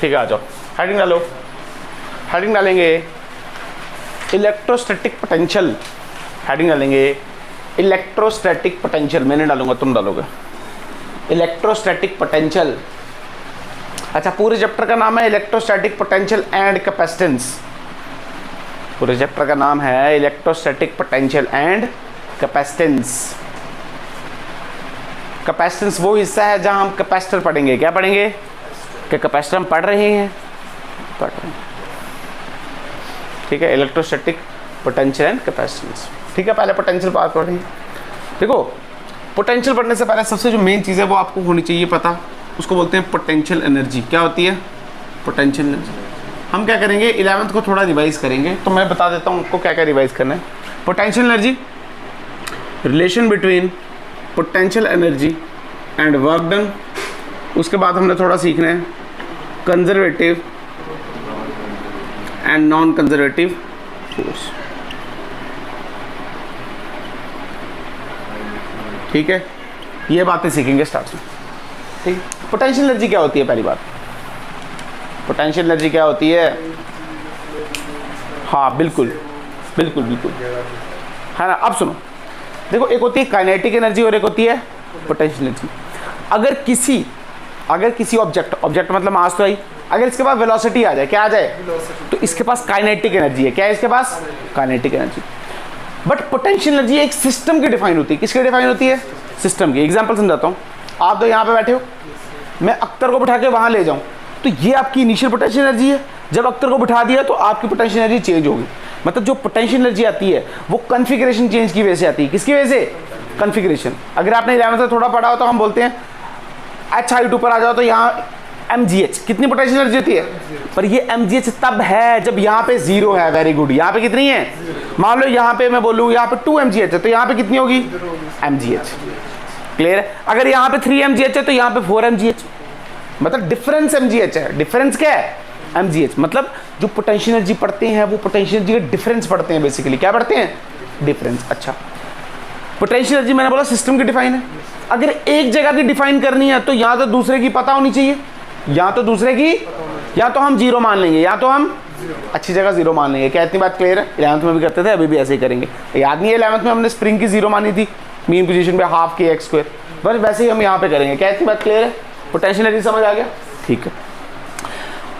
ठीक है, आ जाओ, हेडिंग डालो। हेडिंग डालेंगे इलेक्ट्रोस्टैटिक पोटेंशियल, हेडिंग डालेंगे इलेक्ट्रोस्टैटिक पोटेंशियल, मैं नहीं डालूंगा, तुम डालोगे, इलेक्ट्रोस्टैटिक पोटेंशियल। अच्छा, पूरे चैप्टर का नाम है इलेक्ट्रोस्टैटिक पोटेंशियल एंड कैपेसिटेंस। पूरे चैप्टर का नाम है electrostatic potential and capacitance. Capacitance वो हिस्सा है जहां हम कैपेसिटर पढ़ेंगे। क्या पढ़ेंगे? कि कैपेसिटर हम पढ़ रहे हैं, ठीक है, इलेक्ट्रोस्टैटिक पोटेंशियल एंड कैपेसिटेंस। ठीक है, पहले पोटेंशियल बात करेंगे। देखो, पोटेंशियल पढ़ने से पहले सबसे जो मेन चीज़ है वो आपको होनी चाहिए पता, उसको बोलते हैं पोटेंशियल एनर्जी। क्या होती है? Potential energy. हम क्या करेंगे, 11th को थोड़ा रिवाइज करेंगे, तो मैं बता देता हूँ आपको क्या क्या रिवाइज करना है। Potential energy, relation between potential energy and work done. उसके बाद हमने थोड़ा सीखना है conservative and non conservative force. ठीक है, ये बातें सीखेंगे स्टार्ट में। ठीक, पोटेंशियल एनर्जी क्या होती है? पहली बात, पोटेंशियल एनर्जी क्या होती है? हाँ बिल्कुल बिल्कुल बिल्कुल, है ना। अब सुनो, देखो, एक होती है काइनेटिक एनर्जी और एक होती है पोटेंशियल एनर्जी। अगर किसी ऑब्जेक्ट मतलब मास तो आई, अगर इसके पास वेलोसिटी आ जाए, क्या आ जाए? तो इसके पास काइनेटिक एनर्जी है। क्या है इसके पास? Kinetic energy. But potential energy एक सिस्टम की डिफाइन होती है। किसकी डिफाइन होती है? सिस्टम की। एग्जांपल समझाता हूँ। आप तो यहाँ पे बैठे हो, मैं अख्तर को बिठा के वहाँ ले जाऊँ, तो ये आपकी इनिशियल पोटेंशियल एनर्जी है। जब अख्तर को बिठा दिया तो आपकी पोटेंशियल एनर्जी चेंज होगी। मतलब जो पोटेंशियल एनर्जी आती है वो कन्फिगरेशन चेंज की वजह से आती है। किसकी वजह से? कन्फिगरेशन। अगर आपने 11th में थोड़ा पढ़ा हो तो हम बोलते हैं एच हाइट ऊपर आ जाओ तो यहाँ mgh कितनी पोटेंशियल एनर्जी होती है? पर ये mgh तब है जब यहाँ पे 0 है। Very good. यहाँ पे कितनी है? मान लो यहाँ पे मैं बोलूँ यहाँ पे 2 mgh है, तो यहाँ पे कितनी होगी? mgh। क्लियर है? अगर यहाँ पे 3 mgh है तो यहाँ पे 4 mgh, मतलब डिफरेंस mgh है। डिफरेंस क्या है? mgh। मतलब जो पोटेंशियल एनर्जी पढ़ते हैं वो पोटेंशियल एनर्जी का डिफरेंस पढ़ते हैं बेसिकली। क्या पढ़ते हैं? डिफरेंस। अच्छा, पोटेंशियल एनर्जी मैंने बोला सिस्टम की डिफाइन है। अगर एक जगह की डिफाइन करनी है तो या तो दूसरे की पता होनी चाहिए, या तो दूसरे की, या तो हम 0 मान लेंगे, या तो हम अच्छी जगह 0 मान लेंगे। क्या इतनी बात क्लियर है? 11th में भी करते थे, अभी भी ऐसे ही करेंगे। याद नहीं है 11th में हमने स्प्रिंग की 0 मानी थी मीन पोजीशन पे हाफ के x स्क्वायर, बस वैसे ही हम यहाँ पे करेंगे। क्या इतनी बात क्लियर है? पोटेंशियल एनर्जी समझ आ गया? ठीक है।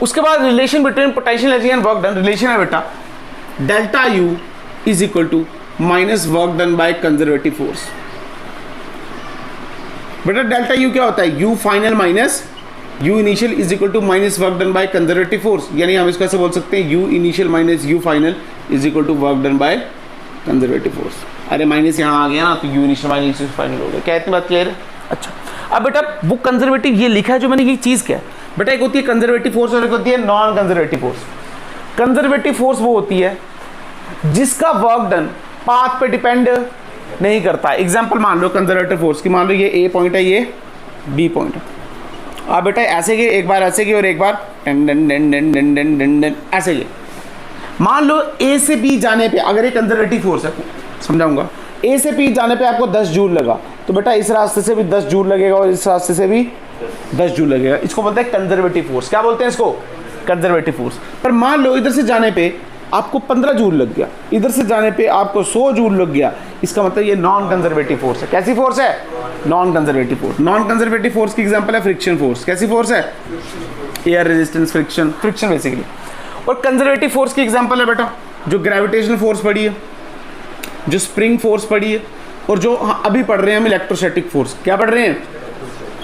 उसके बाद relation between potential energy and work done. Relation है बेटा delta U is equal to minus work done by conservative force. बेटा डेल्टा यू क्या होता है? U final minus U initial is equal to minus work done by conservative force. यानी हम इसको ऐसे बोल सकते हैं U initial minus U final is equal to work done by conservative force. अरे माइनस यहाँ आ गया ना, तो you initial minus U final हो गया। क्या इतनी बात क्लियर है? अच्छा, अब बेटा वो कंजर्वेटिव ये लिखा है जो मैंने, ये चीज़ क्या है बेटा? एक होती है कंजर्वेटिव फोर्स और एक होती है non conservative force. Conservative force वो होती है जिसका वर्क डन पाथ पे डिपेंड नहीं करता। एग्जाम्पल मान लो कंजर्वेटिव फोर्स की, मान लो ये ए पॉइंट है, ये बी पॉइंट है। आप बेटा ऐसे गए, एक बार ऐसे गए और एक बार done done done done done done done done ऐसे गए। मान लो ए से बी जाने पे, अगर ये कंजर्वेटिव फोर्स है, समझाऊंगा, ए से बी जाने पे आपको 10 जूल लगा, तो बेटा इस रास्ते से भी 10 जूल लगेगा और इस रास्ते से भी 10 जूल लगेगा। इसको बोलते हैं कंजर्वेटिव फोर्स। क्या बोलते हैं इसको? Conservative force. पर मान लो इधर से जाने पे आपको 15 जूल लग गया, इधर से जाने पे आपको 100 जूल लग गया, इसका मतलब ये नॉन कंजर्वेटिव फोर्स है। कैसी फोर्स है? Non conservative force. Non conservative force की एग्जांपल है फ्रिक्शन फोर्स। कैसी फोर्स है? Air resistance, friction basically. और कंजर्वेटिव फोर्स की एग्जांपल है बेटा जो ग्रेविटेशनल फोर्स पढ़ी है, जो स्प्रिंग फोर्स पढ़ी है, और जो अभी पढ़ रहे हैं हम इलेक्ट्रोस्टैटिक फोर्स। क्या पढ़ रहे हैं?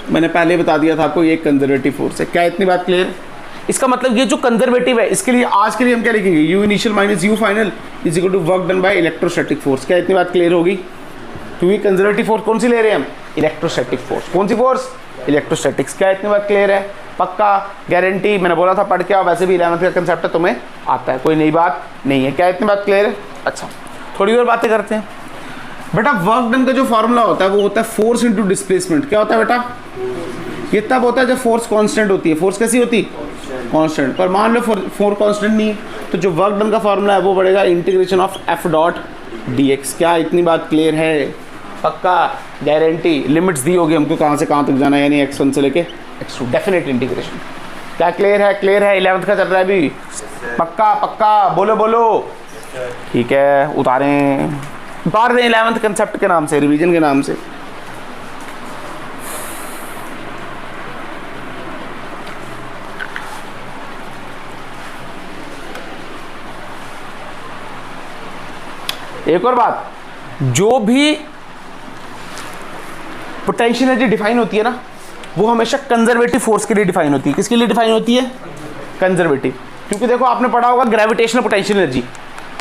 मैंने पहले बता दिया था आपको, ये कंजर्वेटिव फोर्स है। क्या इतनी बात क्लियर है? इसका मतलब ये जो कंजर्वेटिव है, इसके लिए आज के लिए हम क्या लिखेंगे? U initial minus U final is equal to work done by electrostatic force. क्या इतनी बात क्लियर होगी? क्योंकि कंजर्वेटिव फोर्स कौन सी ले रहे हैं हम? Electrostatic force. कौन सी फोर्स? इलेक्ट्रोस्टैटिक्स। क्या इतनी बात क्लियर है? पक्का, गारंटी। मैंने बोला था पढ़ के आओ, वैसे भी 11th का कंसेप्ट है, तुम्हें आता है, कोई नई बात नहीं है। क्या इतनी बात क्लियर है? अच्छा, थोड़ी और बातें करते हैं। बेटा वर्क डन का जो फॉर्मूला होता है वो होता है फोर्स इंटू डिस्प्लेसमेंट। क्या होता है बेटा? ये तब होता है जब फोर्स कांस्टेंट होती है। फोर्स कैसी होती? कांस्टेंट। पर मान लो फोर्स कांस्टेंट नहीं, तो जो वर्क डन का फॉर्मूला है वो बढ़ेगा integration of F dot D x. क्या इतनी बात क्लियर है? पक्का, गारंटी। लिमिट्स दी होगी हमको कहाँ से कहाँ तक जाना है, यानी x1 से लेके x2, डेफिनेट इंटीग्रेशन। क्या क्लियर है? क्लियर है? 11th का चल रहा है अभी, पक्का पक्का, बोलो बोलो। ठीक है, उतार दें 11th कंसेप्ट के नाम से, रिवीजन के नाम से। एक और बात, जो भी पोटेंशियल एनर्जी डिफाइन होती है ना, वो हमेशा कंजर्वेटिव फोर्स के लिए डिफाइन होती है। किसके लिए डिफाइन होती है? कंजर्वेटिव। क्योंकि देखो, आपने पढ़ा होगा ग्रेविटेशनल पोटेंशियल एनर्जी,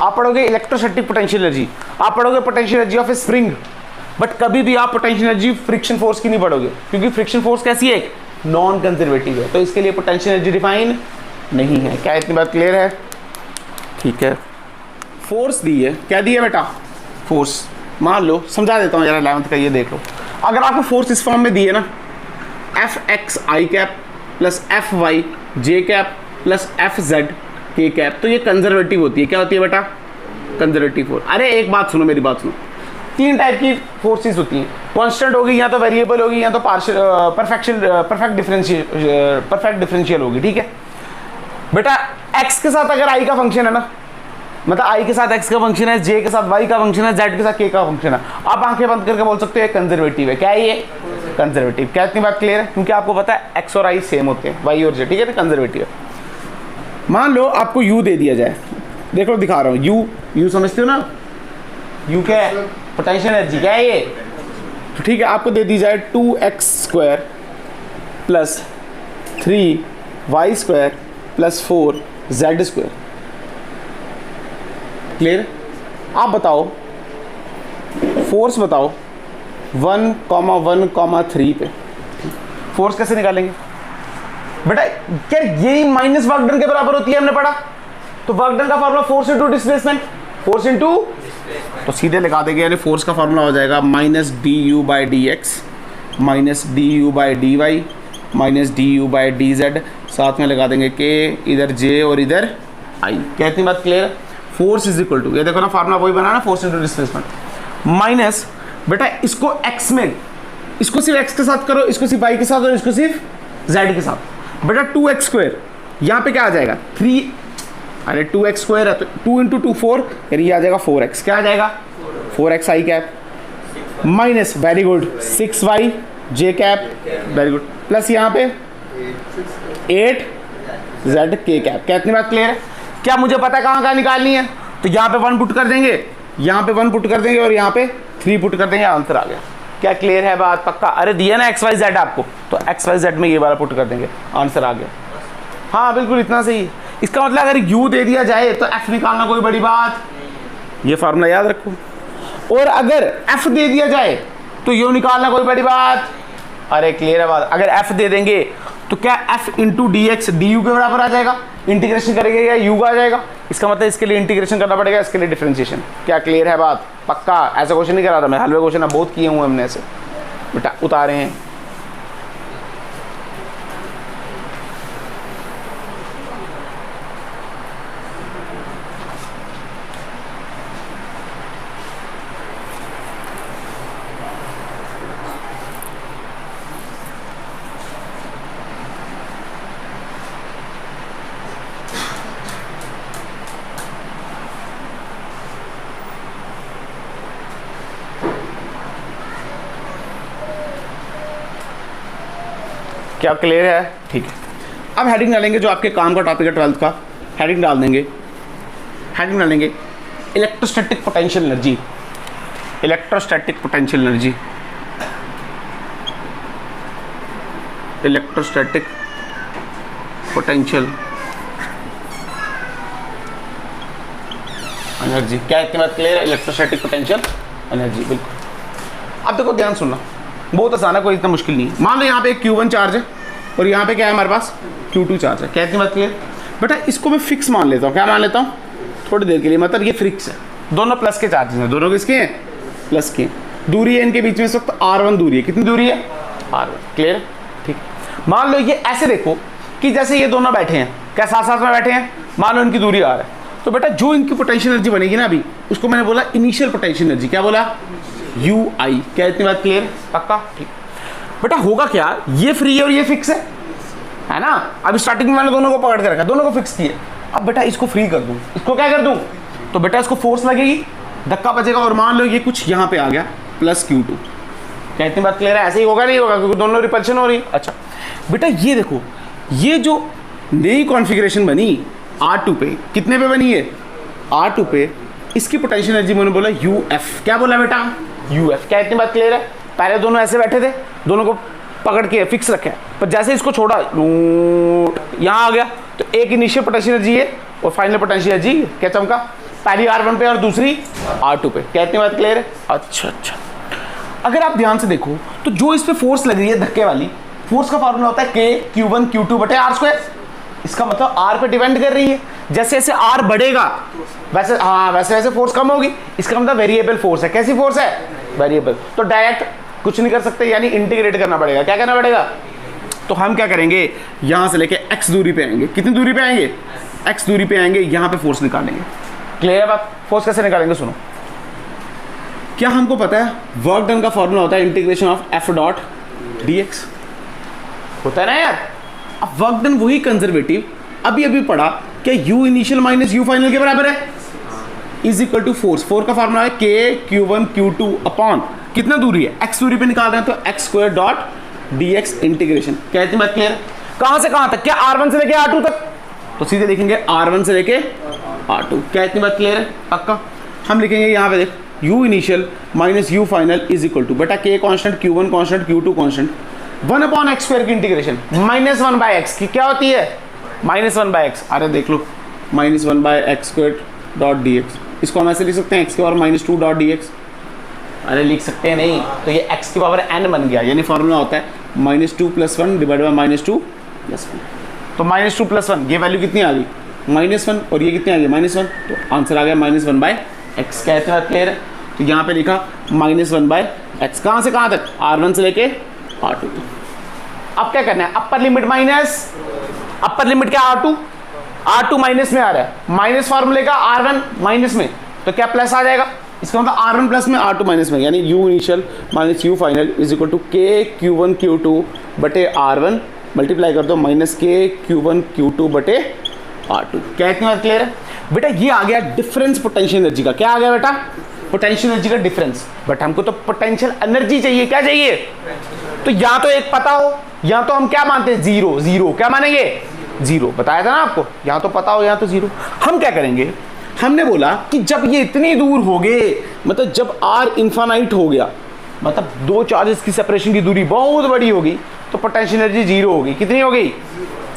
आप पढ़ोगे इलेक्ट्रोस्टैटिक पोटेंशियल एनर्जी, आप पढ़ोगे potential energy of A spring, but कभी भी आप पोटेंशियल एनर्जी फ्रिक्शन फोर्स की नहीं पढ़ोगे, क्योंकि फ्रिक्शन फोर्स कैसी है? एक नॉन कंजर्वेटिव है, तो इसके लिए पोटेंशियल एनर्जी डिफाइन नहीं है। क्या इतनी बात क्लियर है? ठीक है। फोर्स दी है, क्या दी है बेटा? फोर्स। मान लो, समझा देता हूँ जरा 11th का, ये देख लो। अगर आपको फोर्स इस फॉर्म में दी है ना, एफ एक्स आई कैप प्लस एफ वाई जे कैप प्लस एफ जेड के कैप, तो ये कंजर्वेटिव होती है। क्या होती है बेटा? Conservative force. अरे एक बात सुनो, मेरी बात सुनो, 3 टाइप की फोर्सेस होती हैं। कांस्टेंट होगी, या तो वेरिएबल होगी, या तो परफेक्ट डिफरेंशियल होगी। ठीक है बेटा, एक्स के साथ अगर आई का फंक्शन है ना, मतलब आई के साथ एक्स का फंक्शन है, जे के साथ वाई का फंक्शन है, जेड के साथ के का फंक्शन है, आप आंखें बंद करके बोल सकते हो कंजर्वेटिव है। क्या है ये? कंजर्वेटिव। क्या इतनी बात क्लियर है? क्योंकि आपको पता है एक्स और आई सेम होते हैं, वाई और जेड। ठीक है, तो कंजर्वेटिव है। मान लो आपको यू दे दिया जाए, देखो दिखा रहा हूँ, यू समझते हो ना? यू क्या है? Potential energy. क्या है ये? तो ठीक है, आपको दे दी जाए 2x² plus 3y² plus 4z²। Clear? आप बताओ, फोर्स बताओ 1,1,3 पे फोर्स कैसे निकालेंगे बेटा? क्या यही माइनस वर्क डन के बराबर होती है? हमने पढ़ा तो वर्क डन का formula force into displacement, force into, तो सीधे लगा देंगे, यानी फोर्स का फॉर्मूला हो जाएगा minus D U by D X minus D U by D Y minus D U by D Z, साथ में लगा देंगे के, इधर जे और इधर आई। क्या इतनी बात क्लियर है? फोर्स इज इक्वल टू, ये देखो ना फार्मूला वही बना ना, फोर्स इंटू डिस्प्लेसमेंट माइनस, बेटा इसको एक्स में, इसको सिर्फ एक्स के साथ करो, इसको सिर्फ वाई के साथ और इसको सिर्फ जेड के साथ। बेटा 2x², यहाँ पे क्या आ जाएगा? 3, अरे 2x² है तो 2 इंटू 2 4, यानी ये आ जाएगा 4x। क्या आ जाएगा? 4x I cap minus, very good, 6y J cap, very good, plus यहाँ पे 8z के कैप। क्या इतनी बात क्लियर है? क्या मुझे पता है कहाँ निकालनी है? तो यहाँ पे 1 पुट कर देंगे, यहाँ पे 1 पुट कर देंगे और यहाँ पे 3 पुट कर देंगे, आंसर आ गया। क्या क्लियर है बात? पक्का? अरे दिया ना एक्स वाई जेड आपको, तो एक्स वाई जेड में ये वाला पुट कर देंगे, आंसर आ गया। हाँ बिल्कुल, इतना सही। इसका मतलब अगर यू दे दिया जाए तो एफ निकालना कोई बड़ी बात, ये फार्मूला याद रखो। और अगर एफ दे दिया जाए तो यू निकालना कोई बड़ी बात। अरे क्लियर है बात? अगर एफ दे देंगे तो क्या F into D x D you के बराबर आ जाएगा, इंटीग्रेशन करेंगे या यू का आ जाएगा, इसका मतलब इसके लिए इंटीग्रेशन करना पड़ेगा, इसके लिए डिफरेंशिएशन। क्या क्लियर है बात? पक्का? ऐसा क्वेश्चन नहीं करा रहा मैं, हलवे क्वेश्चन बहुत किए हुए हमने ऐसे, बेटा उतारे हैं। क्या क्लियर है? ठीक है, अब हेडिंग डालेंगे, जो आपके काम का टॉपिक है 12th का, हेडिंग डाल देंगे, हेडिंग डालेंगे electrostatic potential energy, electrostatic potential energy, electrostatic potential energy. क्या इतनी बात क्लियर है? इलेक्ट्रोस्टैटिक पोटेंशियल एनर्जी, बिल्कुल। अब देखो ध्यान सुनना, बहुत आसान है, कोई इतना मुश्किल नहीं है। मान लो यहाँ पे एक Q1 चार्ज है और यहाँ पे क्या है हमारे पास? Q2 चार्ज है। क्या इतनी बात क्लियर? बेटा इसको मैं फिक्स मान लेता हूँ। क्या मान लेता हूँ? थोड़ी देर के लिए, मतलब ये फिक्स है, दोनों प्लस के चार्जेस हैं, दोनों किसके हैं? प्लस के। दूरी है इनके बीच में इस वक्त R1 दूरी है। कितनी दूरी है? R1। क्लियर? ठीक। मान लो ये ऐसे देखो कि जैसे ये दोनों बैठे हैं, क्या साथ साथ में बैठे हैं, मान लो इनकी दूरी R है, तो बेटा जो इनकी पोटेंशियल एनर्जी बनेगी ना अभी, उसको मैंने बोला इनिशियल पोटेंशियल एनर्जी। क्या बोला? UI। क्या इतनी बात क्लियर? पक्का? ठीक। बेटा होगा क्या, ये फ्री है और ये फिक्स है, है ना। अब स्टार्टिंग में मैंने दोनों को पकड़ के रखा, दोनों को फिक्स किए। अब बेटा इसको फ्री कर दूं, इसको क्या कर दूं, तो बेटा इसको फोर्स लगेगी, धक्का बचेगा, और मान लो ये कुछ यहाँ पे आ गया प्लस Q2। क्या इतनी बात क्लियर है? ऐसे ही होगा नहीं होगा, क्योंकि दोनों रिपल्शन हो रही है। अच्छा बेटा ये देखो, ये जो नई कॉन्फ़िगरेशन बनी R2 पे, कितने पे बनी है, R2 पे, इसकी पोटेंशियल एनर्जी मैंने बोला UF। क्या बोला बेटा, UF। क्या इतनी बात क्लियर है? पहले दोनों ऐसे बैठे थे, दोनों को पकड़ के फिक्स रखे, पर जैसे इसको छोड़ा यहाँ आ गया, तो एक इनिशियल पोटेंशियल एनर्जी है और फाइनल पोटेंशियल एनर्जी क्या चमका, पहली R1 पे और दूसरी R2 पे। क्या इतनी बात क्लियर है? अच्छा, अगर आप ध्यान से देखो तो जो इस पे फोर्स लग रही है धक्के वाली, फोर्स का फार्मूला होता है K Q1 Q2 बटे R²। इसका मतलब R पे डिपेंड कर रही है, जैसे जैसे R बढ़ेगा वैसे वैसे फोर्स कम होगी। इसका मतलब वेरिएबल फोर्स है। कैसी फोर्स है? वेरिएबल। तो डायरेक्ट कुछ नहीं कर सकते, यानी इंटीग्रेट करना पड़ेगा। क्या करना पड़ेगा? तो हम क्या करेंगे, यहां से लेके x दूरी पे आएंगे। कितनी दूरी पे आएंगे? x दूरी पे आएंगे, यहां पे फोर्स निकालेंगे। क्लियर है बात? फोर्स कैसे निकालेंगे सुनो। क्या हमको पता है वर्क डन का फॉर्मूला होता है integration of f dot dx, होता है ना यार। अब वर्क डन वही कंजर्वेटिव अभी अभी पढ़ा, क्या u initial minus u final के बराबर है, is equal to force. Force का फॉर्मूला है K Q1 Q2 अपॉन कितना दूरी है, x दूरी पे निकाल रहे हैं, तो x² डॉट dx इंटीग्रेशन। क्या इतनी बात क्लियर है? कहां से कहां तक? क्या R1 से लेके R2 तक? तो सीधे लिखेंगे R1 से लेके R2। क्या इतनी बात क्लियर है? पक्का। हम लिखेंगे यहाँ पे देख, u initial minus u final is equal to, बेटा K constant, Q1 constant, Q2 constant, 1 upon x² की इंटीग्रेशन -1/x की क्या होती है, -1/x। अरे देख लो, -1/x² डॉट dx। इसको हम ऐसे लिख सकते हैं x की पावर -2 डॉट dx। अरे लिख सकते हैं नहीं, तो ये x की पावर n बन गया, यानी फॉर्मूला होता है -2 + 1 डिवाइड बाय -2 + 1। तो -2 + 1, ये वैल्यू कितनी आ गई, -1, और ये कितनी आ गई, -1, तो आंसर आ गया -1/x। क्या इतना क्लियर है? तो यहाँ पे लिखा -1/x। कहाँ से कहाँ तक? R1 से लेके R2 तक। अब क्या करना है, upper limit minus, upper limit क्या, R2 माइनस में आ रहा है, माइनस फार्मूले का R1 माइनस में, तो क्या प्लस आ जाएगा। इसका मतलब R1 प्लस में R2 माइनस में, यानी u initial minus u final is equal to K Q1 Q2 बटे R1 मल्टीप्लाई कर दो -K Q1 Q2 बटे R2। क्या इतनी बात क्लियर है? बेटा ये आ गया डिफरेंस पोटेंशियल एनर्जी का। क्या आ गया बेटा? पोटेंशियल एनर्जी का डिफरेंस। बट हमको तो पोटेंशियल एनर्जी चाहिए। क्या चाहिए? तो या तो एक पता हो, या तो हम क्या मानते हैं, जीरो। क्या मानेंगे? जीरो। बताया था ना आपको, या तो पता हो या तो जीरो। हम क्या करेंगे, हमने बोला कि जब ये इतनी दूर हो गए, मतलब जब R इन्फानाइट हो गया, मतलब दो चार्जेस की सेपरेशन की दूरी बहुत बड़ी होगी, तो पोटेंशियल एनर्जी जीरो होगी। कितनी हो गई?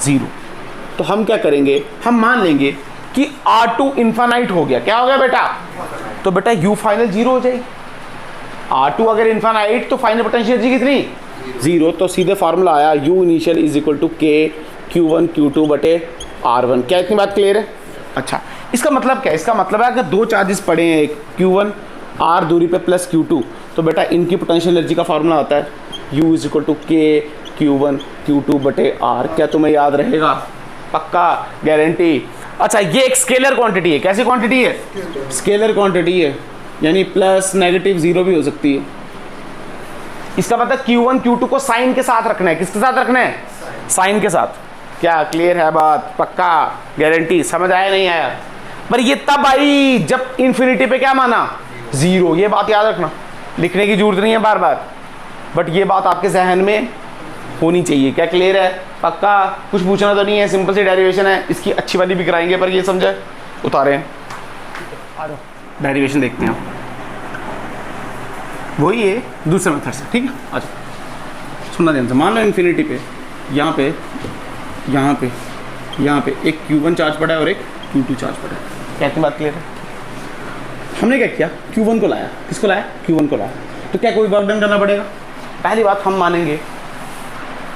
जीरो। तो हम क्या करेंगे, हम मान लेंगे कि R2 इन्फानाइट हो गया। क्या हो गया बेटा? तो बेटा U फाइनल जीरो हो जाएगी। R2 अगर इन्फानाइट, तो फाइनल पोटेंशियल एनर्जी कितनी? जीरो। तो सीधे फार्मूला आया U initial is equal to K Q1 Q2 बटे R1। क्या इतनी बात क्लियर है? अच्छा, इसका मतलब क्या है? इसका मतलब है अगर दो चार्जेस पड़े हैं, एक Q1 R दूरी पे प्लस Q2, तो बेटा इनकी पोटेंशियल एनर्जी का फार्मूला होता है U is equal to K Q1 Q2 बटे R। क्या तुम्हें याद रहेगा? पक्का, गारंटी। अच्छा, ये एक स्केलर क्वांटिटी है। कैसी क्वांटिटी है? स्केलर क्वांटिटी है, यानी प्लस नेगेटिव जीरो भी हो सकती है। इसका मतलब Q1 Q2 को साइन के साथ रखना है। किसके साथ रखना है? साइन के साथ। क्या क्लियर है बात? पक्का, गारंटी। समझ आया नहीं आया? पर ये तब आई जब इन्फिनिटी पे क्या माना? जीरो। ये बात याद रखना, लिखने की जरूरत नहीं है बार बार, बट ये बात आपके जहन में होनी चाहिए। क्या क्लियर है? पक्का। कुछ पूछना तो नहीं है, सिंपल सी डेरिवेशन है। इसकी अच्छी वाली भी कराएंगे, पर ये समझे उतारे डेरिवेशन देखते हैं। वही है दूसरे मेथड से, ठीक है। अच्छा सुनना ध्यान से, मान लो इन्फिनिटी पे यहाँ पे एक Q1 चार्ज पड़ा है और एक Q2 चार्ज पड़ा है। क्या इतनी बात क्लियर है? हमने क्या किया, Q1 को लाया। किसको लाया? Q1 को लाया। तो क्या कोई वर्क डन करना पड़ेगा? पहली बात हम मानेंगे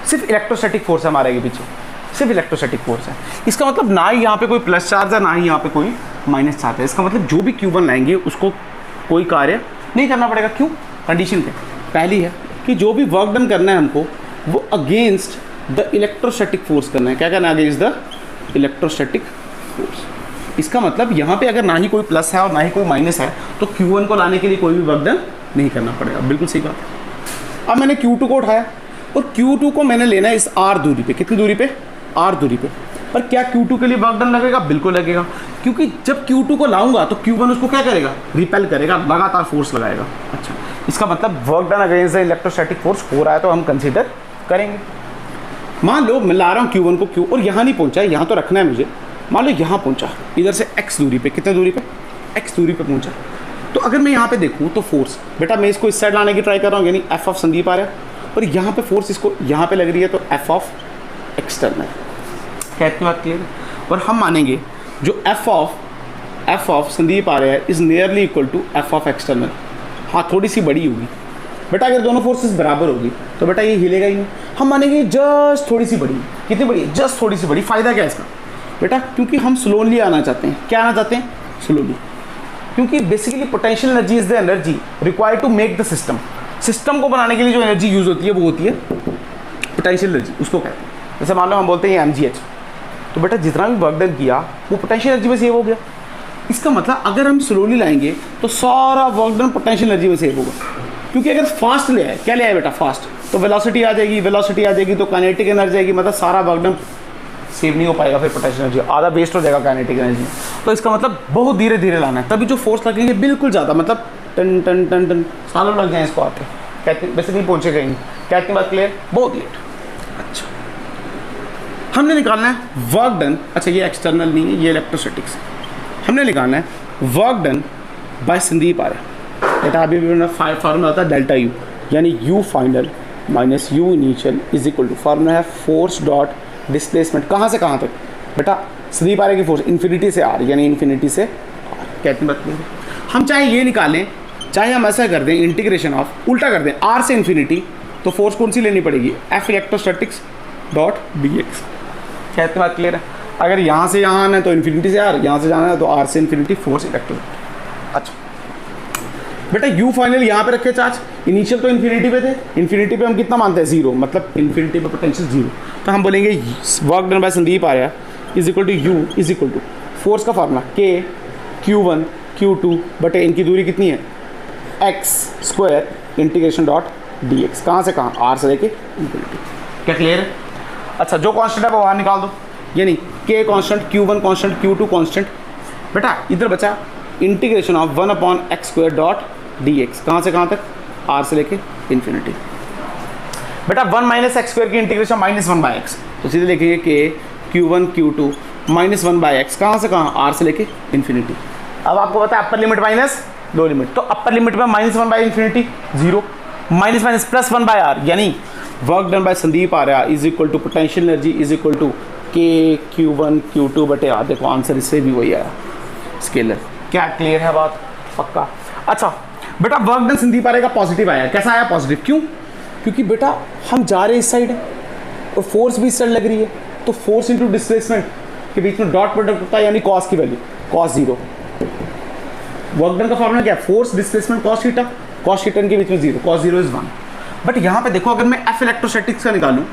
सिर्फ इलेक्ट्रोस्टैटिक फोर्स है हमारे पीछे, सिर्फ इलेक्ट्रोस्टैटिक फोर्स है। इसका मतलब ना ही यहाँ पे कोई प्लस चार्ज है, ना ही यहाँ पे कोई माइनस चार्ज है। इसका मतलब जो भी Q1 लाएंगे उसको कोई कार्य नहीं करना पड़ेगा। क्यों? कंडीशन क्या? पहली है कि जो भी वर्क डन करना है हमको, वो अगेंस्ट द इलेक्ट्रोस्टैटिक फोर्स करना है। क्या करना है? Against the electrostatic force. इसका मतलब यहाँ पे अगर ना ही कोई प्लस है और ना ही कोई माइनस है, तो Q1 को लाने के लिए कोई भी वर्क डन नहीं करना पड़ेगा। बिल्कुल सही बात है। अब मैंने Q2 को उठाया, और Q2 को मैंने लेना है इस R दूरी पे, कितनी दूरी पे, R दूरी पे। पर क्या Q2 के लिए वर्क डन लगेगा, बिल्कुल लगेगा, क्योंकि जब Q2 को लाऊंगा तो Q1 उसको क्या करेगा, रिपेल करेगा, लगातार फोर्स लगाएगा। अच्छा, इसका मतलब work done against the electrostatic force हो रहा है तो हम कंसीडर करेंगे। मान लो मैं ला रहा हूँ Q1 को Q, और यहाँ नहीं पहुँचा है, यहाँ तो रखना है मुझे, मान लो यहाँ पहुँचा, इधर से x दूरी पे, कितने दूरी पे, x दूरी पे पहुँचा। तो अगर मैं यहाँ पे देखूँ तो फोर्स, बेटा मैं इसको इस साइड लाने की ट्राई कर रहा हूँ, यानी एफ ऑफ संदीप आ रहा है, और यहाँ पे फोर्स इसको यहाँ पे लग रही है, तो एफ ऑफ एक्सटर्नल। क्या इतनी बात क्लियर है? और हम मानेंगे जो एफ ऑफ संदीप आ रहा है is nearly equal to F of external. हाँ, थोड़ी सी बड़ी होगी बेटा, अगर दोनों फोर्सेस बराबर होगी तो बेटा ये हिलेगा ही नहीं। हम मानेंगे जस्ट थोड़ी सी बड़ी, कितनी बड़ी है, जस्ट थोड़ी सी बड़ी। फ़ायदा क्या है इसका बेटा, क्योंकि हम स्लोली आना चाहते हैं। क्या आना चाहते हैं, स्लोली, क्योंकि basically potential energy is the energy required to make the system. System को बनाने के लिए जो एनर्जी यूज़ होती है वो होती है पोटेंशियल एनर्जी, उसको कहते हैं। जैसे मान लो हम बोलते हैं mgh, तो बेटा जितना भी वर्क डन किया वो पोटेंशियल एनर्जी में सेव हो गया। इसका मतलब अगर हम स्लोली लाएंगे तो सारा वर्क डन पोटेंशियल एनर्जी में सेव होगा, क्योंकि अगर फास्ट ले आए, क्या ले आए बेटा, फास्ट, तो वेलोसिटी आ जाएगी, वेलोसिटी आ जाएगी तो काइनेटिक एनर्जी आएगी, मतलब सारा वर्क डन सेव नहीं हो पाएगा, फिर पोटेंशियल एनर्जी आधा वेस्ट हो जाएगा काइनेटिक एनर्जी। तो इसका मतलब बहुत धीरे धीरे लाना है, तभी जो फोर्स लगेंगे बिल्कुल ज़्यादा, मतलब टन टन टन टन सालों लग जाए इसको आते, कहते वैसे नहीं पहुँचे कहीं। क्या इतनी बात क्लियर, बहुत लेट। अच्छा, हमने निकालना है वर्क डन, अच्छा ये एक्सटर्नल नहीं है, ये इलेक्ट्रोस्टैटिक्स, हमने निकालना है वर्क डन बाय संदीप आ रहा है। बेटा अभी भी फार्मूला होता है डेल्टा यू, यानी U final minus U initial is equal to, formula है फोर्स डॉट डिस्प्लेसमेंट, कहाँ से कहाँ तक बेटा, संदीप आ रहा है की फोर्स इन्फिनिटी से आर, यानी इन्फिनिटी से आर। कहते हैं बात, हम चाहे ये निकालें, चाहे हम ऐसा कर दें इंटीग्रेशन ऑफ, उल्टा कर दें आर से इन्फिनिटी, तो फोर्स कौन सी लेनी पड़ेगी, F electrostatics dot D x. कहते बात क्लियर है? अगर यहाँ से यहाँ आना है तो इन्फिनिटी से आर, यहाँ से जाना है तो आर से इन्फिनिटी फोर्स इलेक्ट्रोस्टैटिक। अच्छा बेटा यू फाइनल यहाँ पे रखे चार्ज, इनिशियल तो इन्फिनिटी पे थे, इन्फिनिटी पे हम कितना मानते हैं, जीरो, मतलब इन्फिनिटी पे पोटेंशियल जीरो। तो हम बोलेंगे वर्क डन बाय संदीप आ रहा is equal to U is equal to force का फार्मूला के Q1 Q2 बटे इनकी दूरी कितनी है, X square integration dot D X, कहाँ से कहाँ, आर से लेके इन्फिनिटी। क्या क्लियर है? अच्छा, जो कांस्टेंट है वो बाहर निकाल दो, यानी के constant, Q1 constant, Q2 constant. बेटा इधर बचा integration of 1/x square dot D X, कहाँ से कहाँ तक, आर से लेके इन्फिनिटी। बेटा 1 माइनस एक्स स्क्वायर की इंटीग्रेशन -1/x, तो सीधे लिखिए के Q1 Q2 -1/x, कहाँ से कहाँ, आर से लेके इन्फिनिटी। अब आपको पता है upper limit minus low limit, तो अपर लिमिट में -1/∞ 0, माइनस माइनस प्लस 1/r, यानी वर्क डन बाय संदीप आ रहा is equal to potential energy is equal to K Q1 Q2 बटे आर। देखो आंसर इससे भी वही आया, स्केलर। क्या क्लियर है बात, पक्का? अच्छा बेटा वर्क डन संदीप आ रहा का पॉजिटिव आया, कैसा आया, पॉजिटिव, क्यों, क्योंकि बेटा हम जा रहे हैं इस साइड और फोर्स भी इस साइड लग रही है, तो फोर्स इंटू डिस्प्लेसमेंट के बीच में डॉट प्रोडक्ट होता है, यानी कॉस की वैल्यू कॉस 0। वर्क डन का फॉर्मूला क्या है, force displacement cos theta, cos theta के बीच में 0, कॉस 0 इज 1। बट यहाँ पे देखो अगर मैं एफ इलेक्ट्रोस्टैटिक्स का निकालूं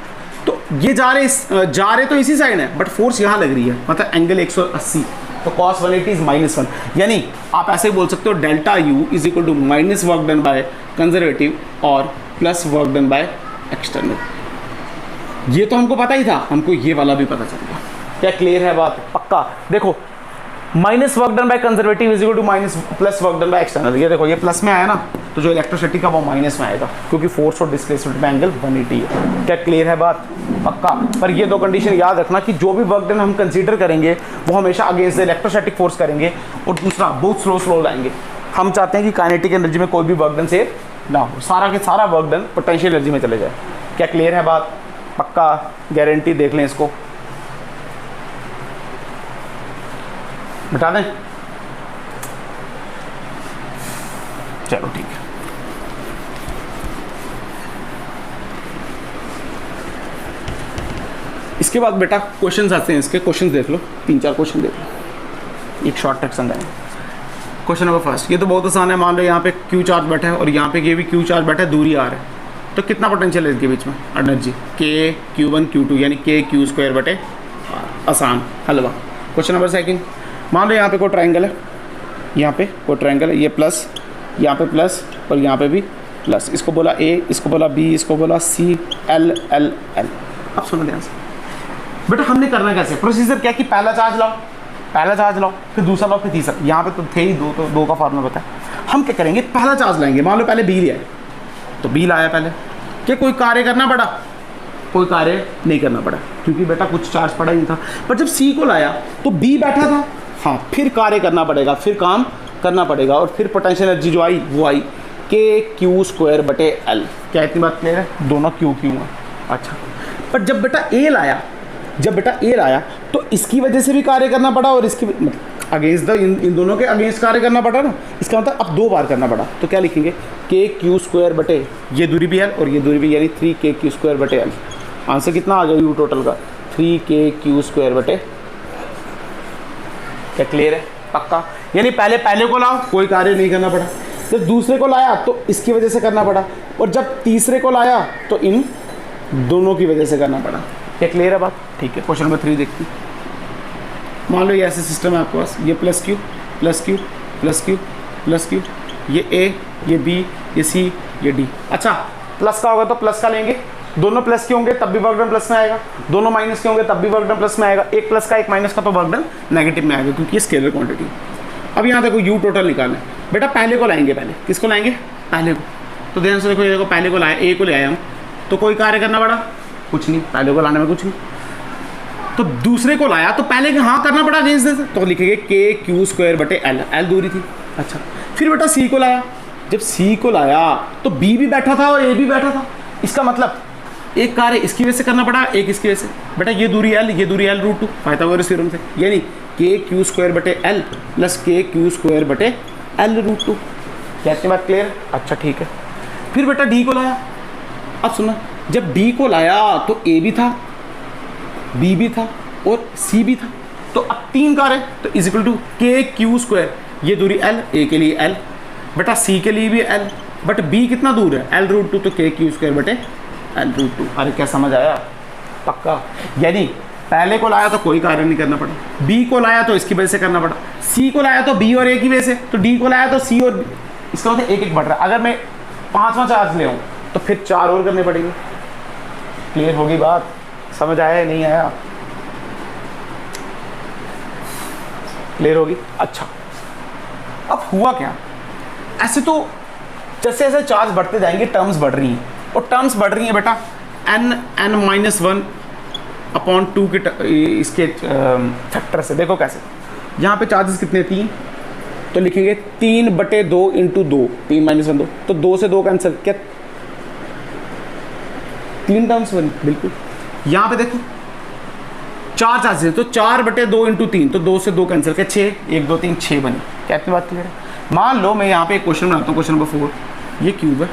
तो ये जा रहे तो इसी साइड है, बट फोर्स यहाँ लग रही है, मतलब एंगल 180, तो cos 180 इज -1, यानी आप ऐसे ही बोल सकते हो delta U is equal to minus work done by conservative और plus work done by external. ये तो हमको पता ही था, हमको ये वाला भी पता चल गया। क्या क्लियर है बात, पक्का? देखो minus work done by conservative is equal to minus plus work done by external, ये देखो ये प्लस में आया ना, तो जो इलेक्ट्रोस्टैटिक का वो माइनस में आएगा, क्योंकि फोर्स और डिस्प्लेसमेंट में एंगल 180 है। क्या क्लियर है बात, पक्का? पर ये दो कंडीशन याद रखना कि जो भी वर्क डन हम कंसीडर करेंगे वो हमेशा अगेंस्ट द इलेक्ट्रोस्टैटिक फोर्स करेंगे, और दूसरा बहुत स्लो लाएंगे। हम चाहते हैं कि काइनेटिक एनर्जी में कोई भी वर्क डन सेव ना हो, सारा के सारा वर्क डन पोटेंशियल एनर्जी में चले जाए। क्या क्लियर है बात, पक्का? गारंटी देख लें इसको, बता दें, चलो ठीक है। इसके बाद बेटा क्वेश्चंस आते हैं, इसके क्वेश्चंस देख लो, 3-4 क्वेश्चन देख लो, एक शॉर्ट टेक्स्ट समझाएंगे। क्वेश्चन नंबर फर्स्ट, ये तो बहुत आसान है। मान लो यहाँ पे क्यू चार्ज बैठा है और यहाँ पे ये भी क्यू चार्ज बैठा है, दूरी आर है, तो कितना पोटेंशियल है इसके बीच में एनर्जी, के Q1 Q2 यानी के Q स्क्वायर बटे आर। आसान हलवा। क्वेश्चन नंबर सेकंड, मान लो यहाँ पे कोई ट्रायंगल है, यहाँ पे कोई ट्रायंगल है, ये प्लस, यहाँ पे प्लस और यहाँ पे भी प्लस इसको बोला ए, इसको बोला बी, इसको बोला सी, एल एल एल। अब सुनो ध्यान से बेटा, हमने करना कैसे, प्रोसीजर क्या कि पहला चार्ज लाओ, फिर दूसरा लाओ, फिर तीसरा। यहाँ पे तो थे ही दो, तो दो का फॉर्मूला पता है। हम क्या करेंगे, पहला चार्ज लाएंगे। मान लो पहले बी लिया है, तो बी लाया पहले, क्या कोई कार्य करना पड़ा? कोई कार्य नहीं करना पड़ा, क्योंकि बेटा कुछ चार्ज पड़ा ही नहीं था। पर जब सी को लाया तो बी बैठा था, हाँ, फिर कार्य करना पड़ेगा, फिर काम करना पड़ेगा, और फिर पोटेंशियल एनर्जी जो आई वो आई के क्यू स्क्वायर बटे एल। क्या इतनी बात क्लियर है? दोनों क्यू क्यू हैं। अच्छा, पर जब बेटा ए लाया तो इसकी वजह से भी कार्य करना पड़ा, और इसकी मतलब अगेंस्ट द इन दोनों के अगेंस्ट कार्य करना पड़ा ना। इसका मतलब अब दो बार करना पड़ा, तो क्या लिखेंगे, के क्यू स्क्वायर बटे ये दूरी भी एल और ये दूरी भी, यानी 3 के क्यू स्क्वायर बटे एल। आंसर कितना आ गया यू टोटल का? 3 के क्यू स्क्वायर बटे। क्या क्लियर है? पक्का? यानी पहले को लाओ, कोई कार्य नहीं करना पड़ा। जब दूसरे को लाया तो इसकी वजह से करना पड़ा, और जब तीसरे को लाया तो इन दोनों की वजह से करना पड़ा। क्या क्लियर है बात? ठीक है, क्वेश्चन नंबर 3 देखते हैं। मान लो ये ऐसे सिस्टम है आपके पास, ये plus Q plus Q plus Q plus Q, ये ए, ये बी, ये सी, ये डी। अच्छा, प्लस का होगा तो प्लस का लेंगे, दोनों प्लस के होंगे तब भी वर्क डन प्लस में आएगा, दोनों माइनस के होंगे तब भी वर्क डन प्लस में आएगा। एक प्लस का एक माइनस का तो वर्क डन नेगेटिव में आएगा, क्योंकि ये स्केलर क्वांटिटी। अब यहाँ देखो यू टोटल निकालना है बेटा, पहले को लाएंगे, पहले किसको लाएंगे? पहले को। तो ध्यान से देखो, ये देखो पहले को लाए, ए को ले आए हम, तो कोई कार्य करना पड़ा? कुछ नहीं, पहले को लाने में कुछ नहीं। तो दूसरे को लाया तो पहले के हाँ करना पड़ा अगेंस्ट से, तो लिखेंगे के क्यू स्क्वायर बटे एल, एल दूरी थी। अच्छा, फिर बेटा सी को लाया, जब सी को लाया तो बी भी बैठा था और ए भी बैठा था। इसका मतलब एक कार्य इसकी वजह से करना पड़ा, एक इसकी वजह से। बेटा ये दूरी एल रूट 2 पाइथागोरस थ्योरम से, यानी के क्यू स्क्वायर बटे एल प्लस के क्यू स्क्वायर बटे एल रूट 2। क्या इतनी बात क्लियर? अच्छा ठीक है। फिर बेटा डी को लाया। अब सुना, जब डी को लाया तो ए भी था, बी भी था और सी भी था, तो अब 3 कार्य, तो इज इक्वल टू के क्यू स्क्वायर, ये दूरी एल, ए के लिए एल, बेटा सी के लिए भी एल, बट बी कितना दूर है? एल रूट 2, तो के क्यू स्क्वायर बटे एल रूट 2। अरे क्या समझ आया? पक्का? यानी पहले को लाया तो कोई कार्य नहीं करना पड़ा, बी को लाया तो इसकी वजह से करना पड़ा, सी को लाया तो बी और ए की वजह से, तो डी को लाया तो सी और, इसका मतलब एक एक बढ़ रहा है। अगर मैं 5वां चार्ज ले आऊँ तो फिर 4 और करने पड़ेंगे। क्लियर होगी बात? समझ आया या नहीं आया? क्लियर होगी? अच्छा, अब हुआ क्या, ऐसे तो जैसे जैसे चार्ज बढ़ते जाएंगे टर्म्स बढ़ रही हैं, और टर्म्स बढ़ रही हैं बेटा n-1 अपॉन 2 के इसके फैक्टर से। देखो कैसे, यहाँ पे चार्जेस कितने? 3, तो लिखेंगे 3/2 इंटू 2, 3 - 1 2, तो 2 से 2 कैंसिल, क्या 3 टर्म्स बनी? बिल्कुल। यहाँ पे देखो 4 चार्जेस, तो 4/2 इंटू 3, तो 2 से 2 कैंसिल, क्या 6, 1 2 3 6 बनी। क्या इतनी बात क्लियर है? मान लो मैं यहाँ पे एक क्वेश्चन बनाता हूँ, क्वेश्चन नंबर 4, ये क्यूब है,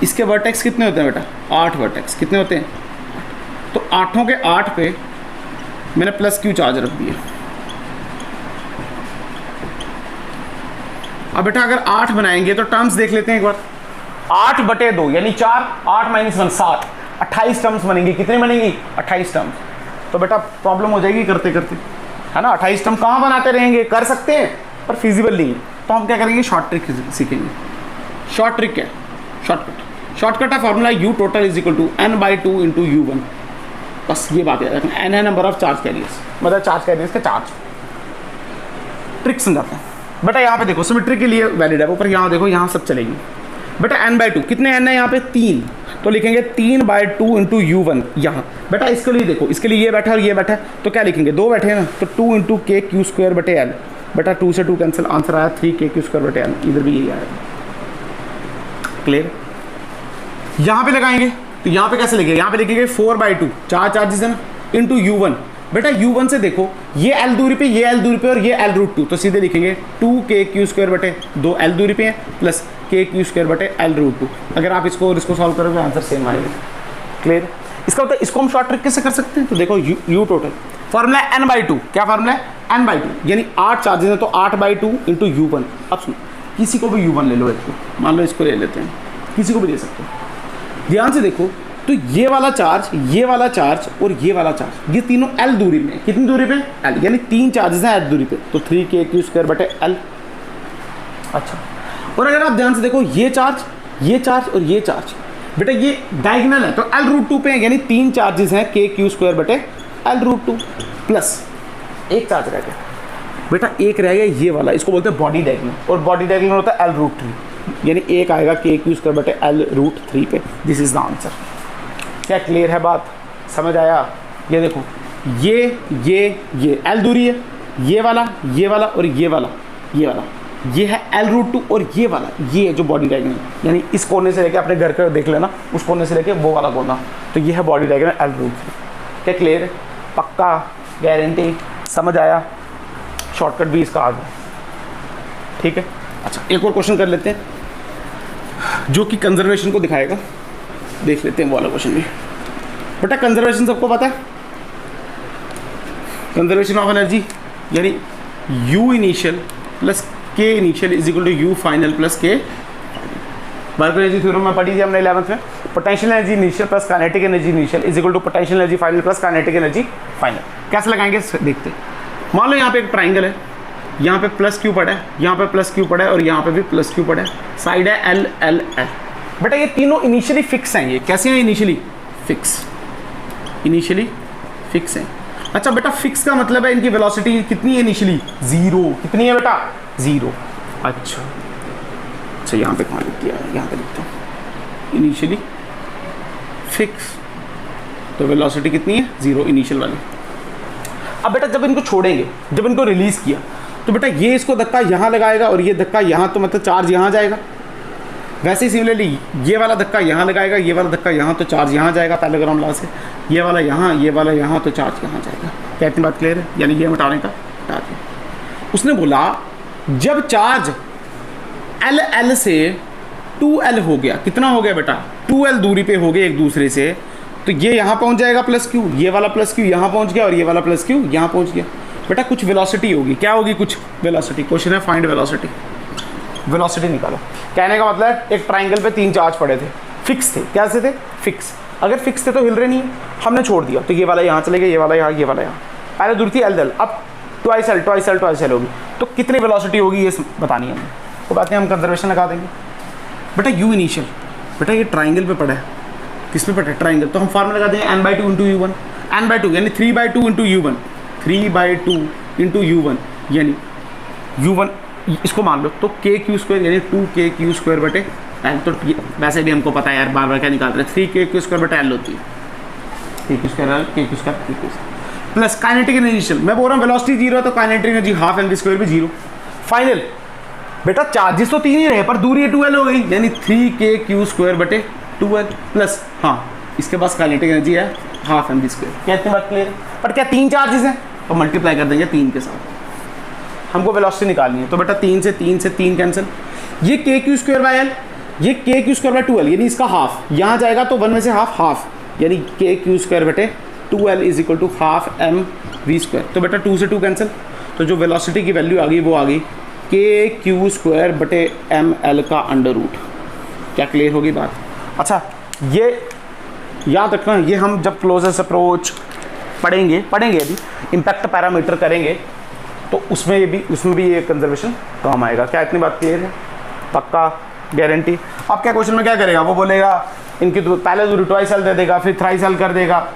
इसके वर्टेक्स कितने होते हैं बेटा? 8 वर्टेक्स। कितने होते हैं? तो 8 के 8 पे मैंने प्लस क्यू चार्ज रख दिया। अब बेटा अगर 8 बनाएंगे तो टर्म्स देख लेते हैं एक बार। 8/2 यानी 4, 8 - 1 7, 28 टर्म्स बनेंगी। कितनी बनेंगी? 28 टर्म्स। तो बेटा प्रॉब्लम हो जाएगी करते करते, है ना। 28 टर्म कहाँ बनाते रहेंगे? कर सकते हैं पर फिजिबल नहीं है, तो हम क्या करेंगे? शॉर्ट ट्रिक सीखेंगे। शॉर्ट ट्रिक क्या है? शॉर्टकट का formula U total is equal to n/2 into u1। बस ये बात याद रखना, n है नंबर ऑफ चार्ज कैरियर्स, मतलब चार्ज कैरियर्स का चार्ज। ट्रिक समझाते हैं बेटा। यहाँ पे देखो सिमेट्री के लिए वैलिड है वो, पर यहाँ देखो यहाँ सब चलेगी बेटा। n/2 कितने n है यहाँ पे? 3, तो लिखेंगे 3/2 इंटू u1 यहाँ। बेटा इसके लिए देखो, इसके लिए ये बैठा और ये बैठा, तो क्या लिखेंगे? 2 बैठे हैं ना, तो 2 इंटू के क्यू स्क्वायर बटे एल। बेटा 2 से 2 कैंसिल, आंसर आया 3 के क्यू स्क्वायर बटे एल। इधर भी यही आएगा। क्लियर? यहाँ पे लगाएंगे तो यहाँ पे कैसे लिखेंगे? यहाँ पे लिखेंगे 4/2, 4 चार्जेस है ना, इंटू u1। बेटा u1 से देखो ये l दूरी पे, ये l दूरी पे और ये l रूट 2, तो सीधे लिखेंगे 2k क्यू स्क्वायर बटे 2 l दूरी पे है प्लस k क्यू स्क्वायर बटे l रूट 2। अगर आप इसको और इसको सॉल्व करोगे आंसर सेम आएगा। क्लियर? इसका मतलब इसको हम शॉर्ट ट्रिक कैसे कर सकते हैं? तो देखो u टोटल फॉर्मूला n/2। क्या फॉर्मूला है? n/2 यानी 8 चार्जेस है तो 8/2 इंटू u1। अब सुनो, किसी को भी u1 ले लो, इसको मान लो, इसको ले लेते हैं, किसी को भी ले सकते हो। ध्यान से देखो, तो ये वाला चार्ज, ये वाला चार्ज और ये वाला चार्ज, ये तीनों L दूरी में। कितनी दूरी पे? L, यानी 3 चार्जेस हैं L दूरी पे, तो 3k क्यू स्क्वायर बटे L। अच्छा, और अगर आप ध्यान से देखो ये चार्ज और ये चार्ज, बेटा ये डायगोनल है तो L√2 पे है, यानी 3 चार्जेस हैं KQ² बटे L√2 प्लस एक चार्ज रह गया बेटा, एक रह गया ये वाला, इसको बोलते हैं बॉडी डायगोनल, और बॉडी डायगोनल होता है L√3, यानी एक आएगा KQ² बटे L√3 पे। This is the answer. क्या क्लियर है बात, समझ आया? ये देखो ये L दूरी है, ये वाला और ये वाला, ये है L√2 और ये वाला, ये है जो बॉडी डायगोनल, यानी इस कोने से लेके अपने घर का देख लेना, उस कोने से लेके वो वाला कोना, तो ये है बॉडी डायगोनल L√3। क्या क्लियर है? पक्का, गारंटी, समझ आया? शॉर्टकट भी इसका आ गया, ठीक है। अच्छा एक और क्वेश्चन कर लेते हैं जो कि कंजर्वेशन को दिखाएगा, देख लेते हैं वो वाला क्वेश्चन भी। बेटा कंजर्वेशन सबको पता है, कंजर्वेशन ऑफ एनर्जी यानी U initial plus K initial is equal to U final plus K। Work energy theorem में पढ़ी थी हमने 11th में, potential energy initial plus kinetic energy initial is equal to potential energy final plus kinetic energy final. कैसे लगाएंगे देखते हैं। मान लो यहाँ पे एक ट्राइंगल है, यहाँ पे प्लस क्यू पड़ा है, यहाँ पे प्लस क्यू पड़ा है और यहाँ पे भी प्लस क्यू पड़ा है, साइड है L L L। बेटा ये तीनों इनिशियली फिक्स हैं, ये कैसे हैं? इनिशियली फिक्स हैं। अच्छा बेटा फिक्स का मतलब है इनकी वेलोसिटी कितनी है इनिशियली? 0। कितनी है बेटा? 0। अच्छा यहाँ पे कहाँ लिख दिया? यहाँ पे लिखता हूँ इनिशियली फिक्स, तो वेलोसिटी कितनी है? 0 इनिशियल वाली। अब बेटा जब इनको छोड़ेंगे, जब इनको रिलीज किया, तो बेटा ये इसको धक्का यहाँ लगाएगा और ये धक्का यहाँ, तो मतलब चार्ज यहाँ जाएगा। वैसे ही सिमिलरली ये वाला धक्का यहाँ लगाएगा, ये वाला धक्का यहाँ, तो चार्ज यहाँ जाएगा पैरेललोग्राम लॉ से। ये वाला यहाँ, तो चार्ज यहाँ जाएगा। क्या इतनी बात क्लियर है? यानी ये हटाने का हटा दिया। उसने बोला जब चार्ज L से 2L हो गया, कितना हो गया बेटा? 2L दूरी पे हो गए एक दूसरे से, तो ये यहाँ पहुँच जाएगा प्लस क्यू, ये वाला प्लस क्यू यहाँ पहुँच गया और ये वाला प्लस क्यू यहाँ पहुँच गया। बेटा कुछ वेलोसिटी होगी, क्या होगी? कुछ वेलोसिटी। क्वेश्चन है फाइंड वेलोसिटी, वेलोसिटी निकालो। कहने का मतलब एक ट्राइंगल पे 3 चार्ज पड़े थे, फिक्स थे। कैसे थे? फिक्स। अगर फिक्स थे तो हिल रहे नहीं, हमने छोड़ दिया तो ये वाला यहाँ चले गया, ये वाला यहाँ, ये वाला यहाँ। पहले दूर थी L L, अब ट्वाइस L होगी, तो कितनी वेलोसिटी होगी ये बतानी है हमें। वो बातें हम कंजर्वेशन लगा देंगे। बेटा U इनिशियल, बेटा ये ट्राइंगल पे पड़ा है, किस पे पड़ा है? ट्राइंगल, तो हम फार्मूला लगा देंगे n/2 इंटू U1, n/2 यानी 3/2 इंटू U1, 3/2 इंटू U1 यानी U1 इसको मान लो तो KQ² यानी 2KQ² बटे L। तो वैसे भी हमको पता है यार, बार बार क्या निकाल रहे हैं, 3KQ² बटे L होती है, KQ² प्लस काइनेटिक एनर्जी। मैं बोल रहा हूँ वेलोसिटी 0 है तो काइनेटिक एनर्जी हाफ mv² भी 0। फाइनल बेटा चार्जेस तो 3 ही रहे पर दूरी 2L हो गई, यानी 3KQ² बटे 2L प्लस इसके पास काइनेटिक एनर्जी है हाफ mv²। क्या इतनी बात क्लियर है? पर क्या 3 चार्जेस हैं तो मल्टीप्लाई कर देंगे 3 के साथ, हमको वेलोसिटी निकालनी है। तो बेटा 3 से 3 कैंसिल, ये KQ² बाय L, ये KQ² बाय 2L यानी इसका हाफ, यहाँ जाएगा तो 1 में से हाफ यानी KQ² बटे 2L is equal to half mv²। तो बेटा 2 से 2 कैंसिल, तो जो वेलोसिटी की वैल्यू आ गई वो आ गई KQ² बटे ml का अंडर रूट। क्या क्लियर होगी बात? अच्छा ये याद रखना, ये हम जब क्लोजेस्ट अप्रोच पढ़ेंगे अभी इम्पैक्ट पैरामीटर करेंगे तो उसमें भी ये कंजर्वेशन काम आएगा। क्या इतनी बात क्लियर है? पक्का, गारंटी। अब क्या क्वेश्चन में क्या करेगा? वो बोलेगा इनकी तो पहले दूरी ट्वाइस L दे देगा, फिर थ्राइस L कर देगा,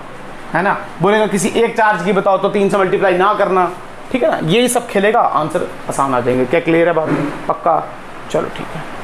है ना। बोलेगा किसी एक चार्ज की बताओ तो 3 से मल्टीप्लाई ना करना, ठीक है ना। ये सब खेलेगा, आंसर आसान आ जाएंगे। क्या क्लियर है बात? पक्का, चलो ठीक है।